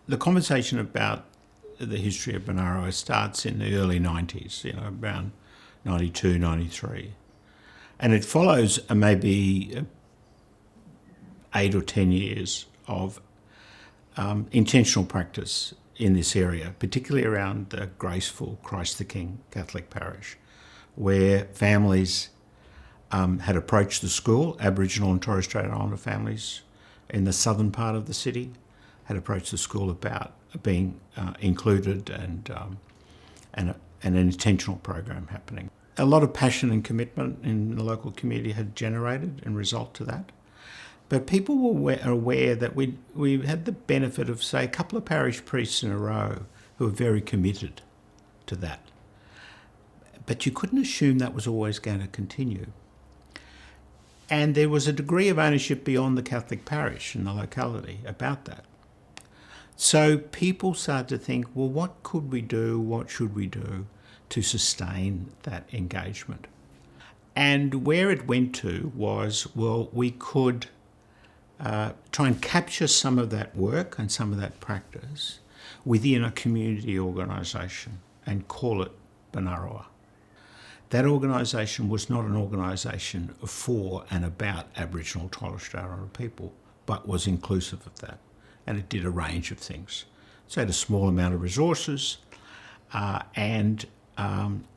The conversation about the history of Benarrawa starts in the early 90s, around 92, 93. And it follows maybe 8 or 10 years of intentional practice in this area, particularly around the graceful Christ the King Catholic parish, where families had approached the school, Aboriginal and Torres Strait Islander families in the southern part of the city had approached the school about being included and an intentional program happening. A lot of passion and commitment in the local community had generated in result to that. But people were aware that we had the benefit of, say, a couple of parish priests in a row who were very committed to that. But you couldn't assume that was always going to continue. And there was a degree of ownership beyond the Catholic parish in the locality about that. So people started to think, well, what could we do, what should we do to sustain that engagement? And where it went to was, well, we could try and capture some of that work and some of that practice within a community organisation and call it Benarrawa. That organisation was not an organisation for and about Aboriginal Torres Strait Islander people, but was inclusive of that. And it did a range of things. So it had a small amount of resources and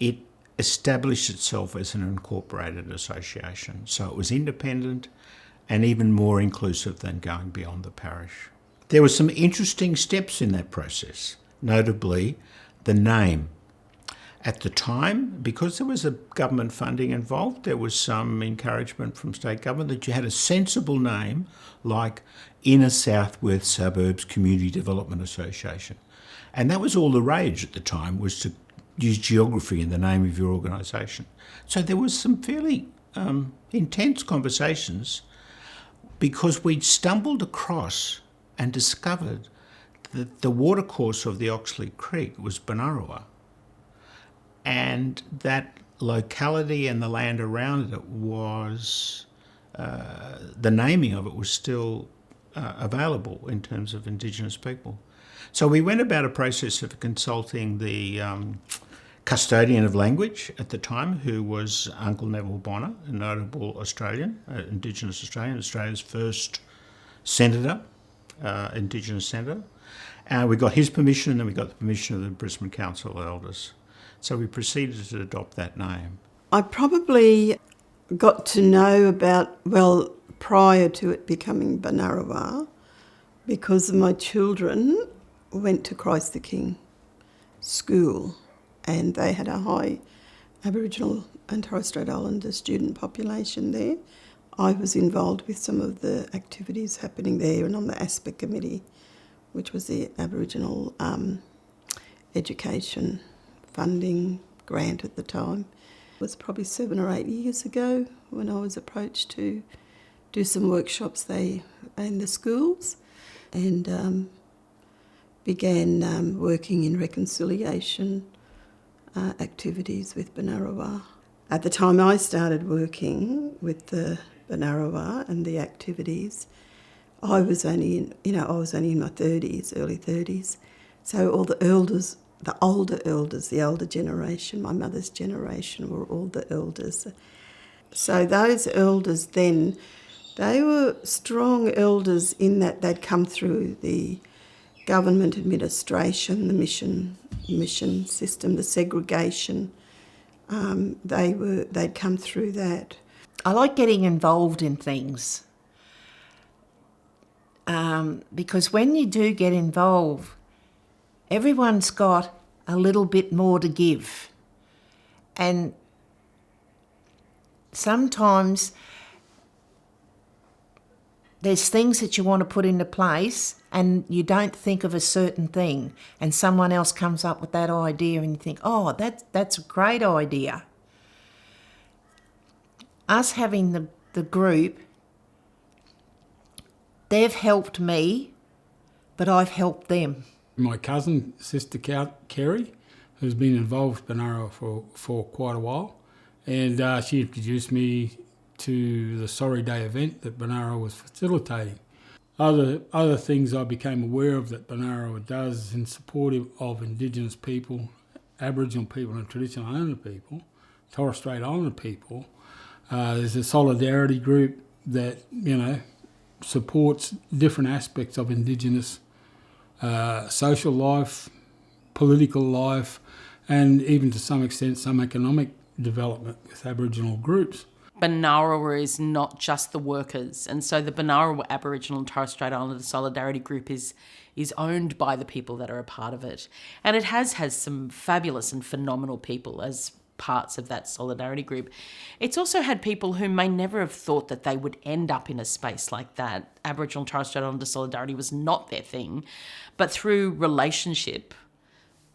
it established itself as an incorporated association. So it was independent and even more inclusive than going beyond the parish. There were some interesting steps in that process, notably the name. At the time, because there was a government funding involved, there was some encouragement from state government that you had a sensible name like Inner Southworth Suburbs Community Development Association. And that was all the rage at the time, was to use geography in the name of your organisation. So there was some fairly intense conversations because we'd stumbled across and discovered that the watercourse of the Oxley Creek was Benarrawa. And that locality and the land around it was, the naming of it was still available in terms of Indigenous people. So we went about a process of consulting the custodian of language at the time, who was Uncle Neville Bonner, a notable Australian, Indigenous Australian, Australia's first senator, Indigenous senator. We got his permission, and then we got the permission of the Brisbane Council of Elders. So we proceeded to adopt that name. I probably got to know about, prior to it becoming Benarrawa, because my children went to Christ the King school and they had a high Aboriginal and Torres Strait Islander student population there. I was involved with some of the activities happening there and on the ASPA committee, which was the Aboriginal education funding grant at the time. It was probably 7 or 8 years ago when I was approached to do some workshops in the schools and began working in reconciliation activities with Benarrawa. At the time I started working with the Benarrawa and the activities, I was only in my 30s, early 30s. So all the elders, the older elders, the older generation, my mother's generation, were all the elders. So those elders then, they were strong elders in that they'd come through the government administration, the mission system, the segregation. They'd come through that. I like getting involved in things because when you do get involved, everyone's got a little bit more to give. And sometimes there's things that you want to put into place and you don't think of a certain thing and someone else comes up with that idea and you think, oh, that's a great idea. Us having the group, they've helped me, but I've helped them. My cousin, Sister Kerry, who's been involved with Benarrawa for quite a while, and she introduced me to the Sorry Day event that Benarrawa was facilitating. Other things I became aware of that Benarrawa does in support of Indigenous people, Aboriginal people and traditional owner people, Torres Strait Islander people. There's a solidarity group that, supports different aspects of Indigenous social life, political life, and even to some extent some economic development with Aboriginal groups. Benarrawa is not just the workers, and so the Benarrawa Aboriginal and Torres Strait Islander Solidarity Group is owned by the people that are a part of it. And it has some fabulous and phenomenal people as parts of that solidarity group. It's also had people who may never have thought that they would end up in a space like that. Aboriginal and Torres Strait Islander Solidarity was not their thing, but through relationship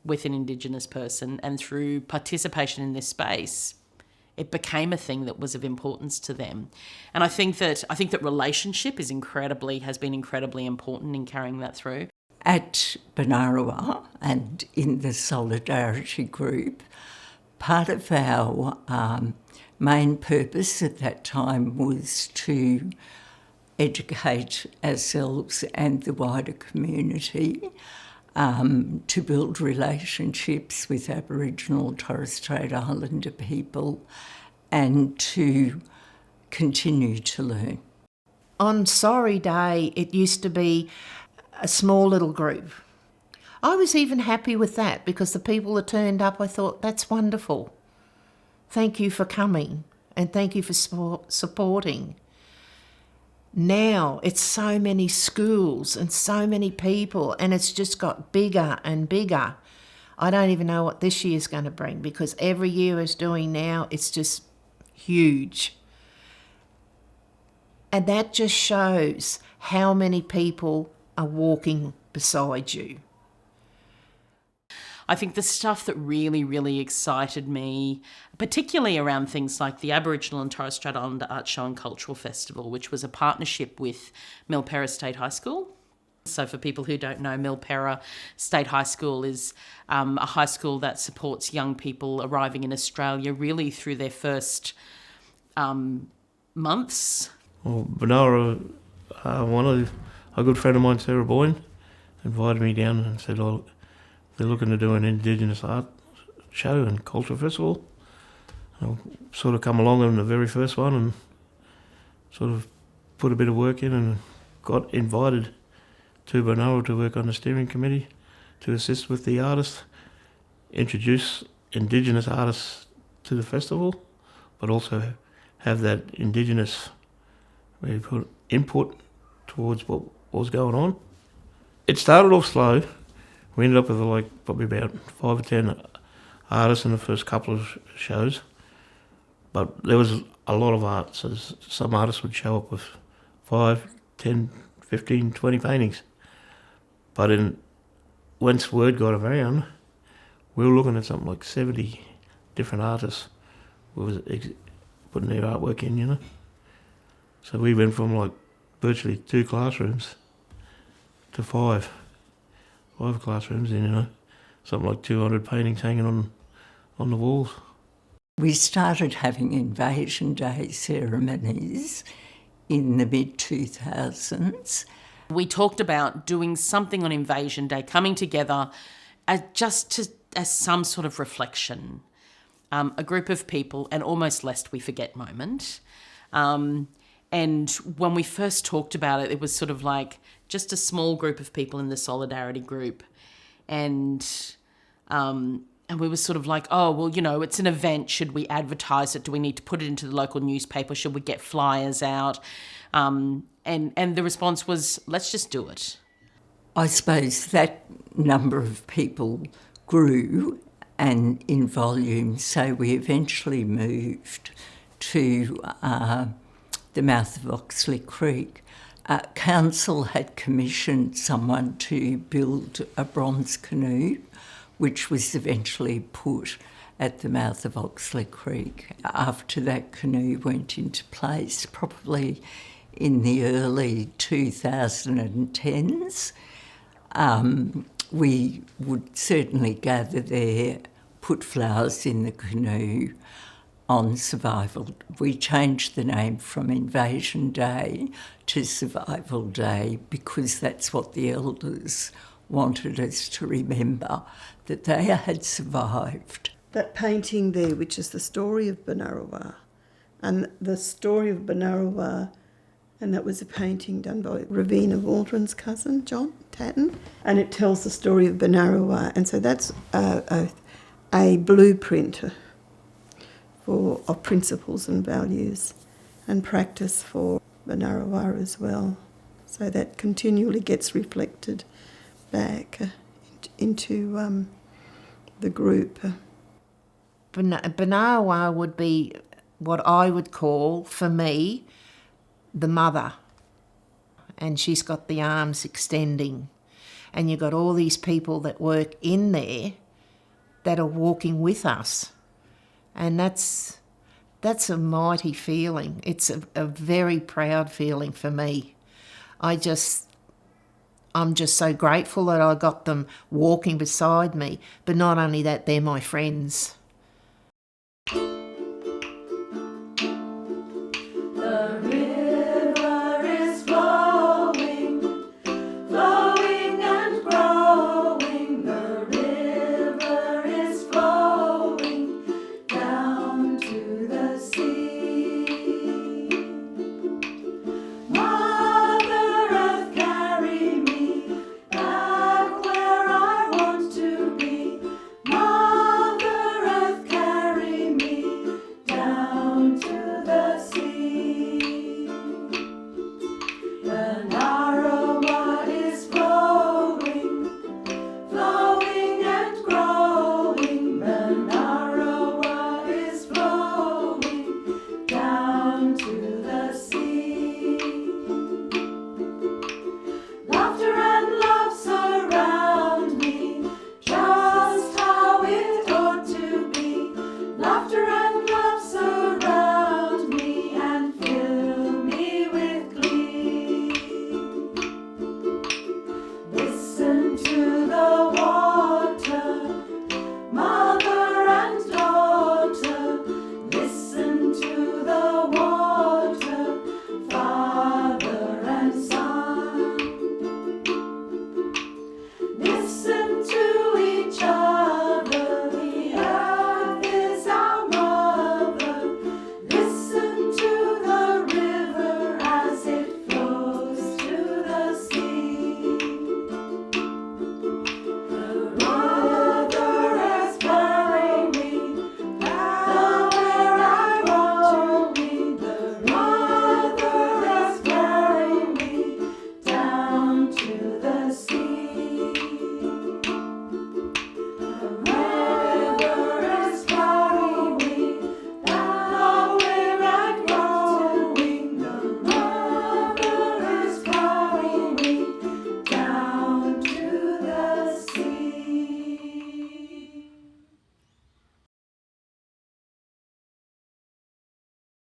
with an Indigenous person and through participation in this space, it became a thing that was of importance to them. And I think that relationship has been incredibly important in carrying that through. At Benarrawa and in the Solidarity Group, part of our main purpose at that time was to educate ourselves and the wider community, to build relationships with Aboriginal Torres Strait Islander people and to continue to learn. On Sorry Day, it used to be a small little group. I was even happy with that because the people that turned up, I thought, that's wonderful. Thank you for coming and thank you for supporting. Now it's so many schools and so many people and it's just got bigger and bigger. I don't even know what this year's going to bring because every year is doing now, it's just huge. And that just shows how many people are walking beside you. I think the stuff that really, really excited me, particularly around things like the Aboriginal and Torres Strait Islander Art Show and Cultural Festival, which was a partnership with Milperra State High School. So for people who don't know, Milperra State High School is a high school that supports young people arriving in Australia really through their first months. Well, Benarrawa, a good friend of mine, Sarah Boyne, invited me down and said, "Oh, they're looking to do an Indigenous art show and culture festival." I sort of come along on the very first one and sort of put a bit of work in and got invited to Benarrawa to work on the steering committee to assist with the artists, introduce Indigenous artists to the festival, but also have that Indigenous input towards what was going on. It started off slow. We ended up with probably about 5 or 10 artists in the first couple of shows, but there was a lot of art. So some artists would show up with 5, 10, 15, 20 paintings. But once word got around, we were looking at something like 70 different artists who was putting their artwork in, So we went from virtually 2 classrooms to 5 classrooms in, something like 200 paintings hanging on the walls. We started having Invasion Day ceremonies in the mid-2000s. We talked about doing something on Invasion Day, coming together as some sort of reflection, a group of people, and almost lest we forget moment. And when we first talked about it, it was sort of like just a small group of people in the Solidarity group. And we were sort of like, oh, well, it's an event. Should we advertise it? Do we need to put it into the local newspaper? Should we get flyers out? And the response was, let's just do it. I suppose that number of people grew and in volume, so we eventually moved to the mouth of Oxley Creek. Council had commissioned someone to build a bronze canoe, which was eventually put at the mouth of Oxley Creek. After that canoe went into place, probably in the early 2010s, we would certainly gather there, put flowers in the canoe, on Survival. We changed the name from Invasion Day to Survival Day because that's what the elders wanted us to remember, that they had survived. That painting there, which is the story of Benarrawa, and the story of Benarrawa, and that was a painting done by Ravina Waldron's cousin, John Tatton, and it tells the story of Benarrawa, and so that's a blueprint of principles and values and practice for Benarrawa as well. So that continually gets reflected back into the group. Benarrawa would be what I would call, for me, the mother. And she's got the arms extending. And you've got all these people that work in there that are walking with us. And that's a mighty feeling. It's a very proud feeling for me. I'm just so grateful that I got them walking beside me. But not only that, they're my friends.